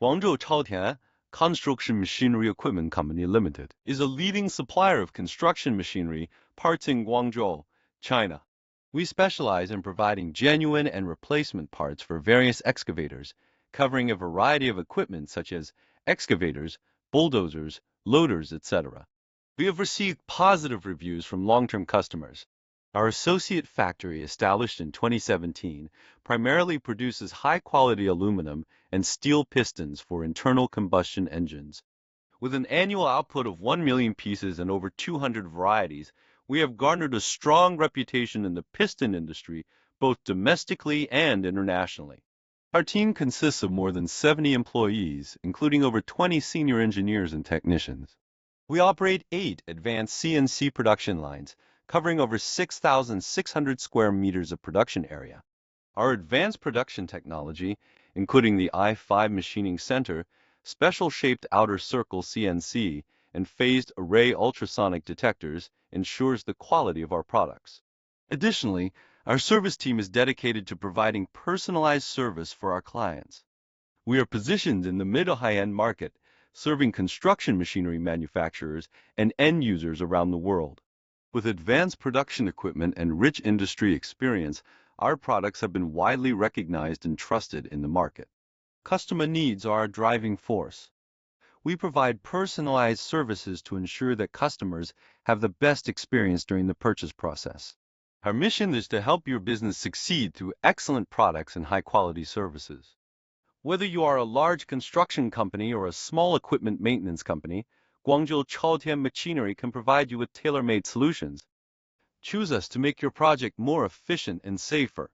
Guangzhou Chaotian Construction Machinery Equipment Company Limited is a leading supplier of construction machinery parts in Guangzhou, China. We specialize in providing genuine and replacement parts for various excavators, covering a variety of equipment such as excavators, bulldozers, loaders, etc. We have received positive reviews from long-term customers. Our associate factory, established in 2017, primarily produces high-quality aluminum and steel pistons for internal combustion engines. With an annual output of 1 million pieces and over 200 varieties, we have garnered a strong reputation in the piston industry, both domestically and internationally. Our team consists of more than 70 employees, including over 20 senior engineers and technicians. We operate 8 advanced CNC production lines, covering over 6,600 square meters of production area. Our advanced production technology, including the I-5 machining center, special-shaped outer circle CNC, and phased array ultrasonic detectors, ensures the quality of our products. Additionally, our service team is dedicated to providing personalized service for our clients. We are positioned in the mid to high-end market, serving construction machinery manufacturers and end users around the world. With advanced production equipment and rich industry experience, our products have been widely recognized and trusted in the market. Customer needs are our driving force. We provide personalized services to ensure that customers have the best experience during the purchase process. Our mission is to help your business succeed through excellent products and high-quality services. Whether you are a large construction company or a small equipment maintenance company, Guangzhou Chaotian Machinery can provide you with tailor-made solutions. Choose us to make your project more efficient and safer.